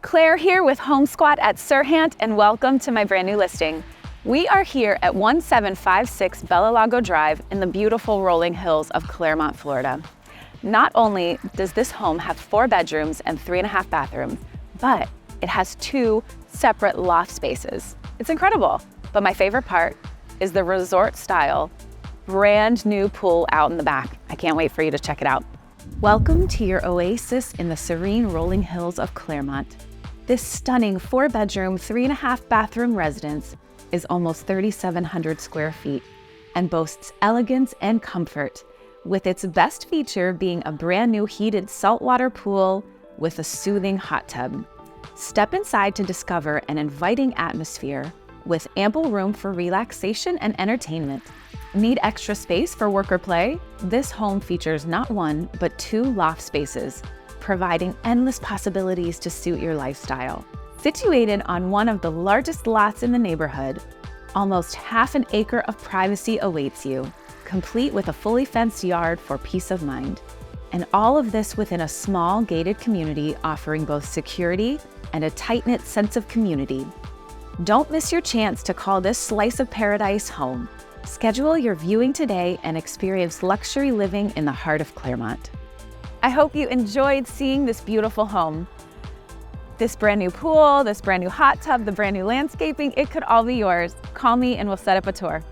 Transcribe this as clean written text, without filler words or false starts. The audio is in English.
Claire here with Home Squat at SERHANT, and welcome to my brand new listing. We are here at 1756 Bella Lago Drive in the beautiful rolling hills of Clermont, Florida. Not only does this home have 4 bedrooms and 3.5 bathrooms, but it has 2 separate loft spaces. It's incredible. But my favorite part is the resort style, brand new pool out in the back. I can't wait for you to check it out. Welcome to your oasis in the serene rolling hills of Clermont. This stunning 4-bedroom, 3.5 bathroom residence is almost 3,700 square feet and boasts elegance and comfort, with its best feature being a brand new heated saltwater pool with a soothing hot tub. Step inside to discover an inviting atmosphere with ample room for relaxation and entertainment. Need extra space for work or play? This home features not 1, but 2 loft spaces, providing endless possibilities to suit your lifestyle. Situated on one of the largest lots in the neighborhood, almost half an acre of privacy awaits you, complete with a fully fenced yard for peace of mind. And all of this within a small gated community offering both security and a tight-knit sense of community. Don't miss your chance to call this slice of paradise home. Schedule your viewing today and experience luxury living in the heart of Clermont. I hope you enjoyed seeing this beautiful home. This brand new pool, this brand new hot tub, the brand new landscaping, it could all be yours. Call me and we'll set up a tour.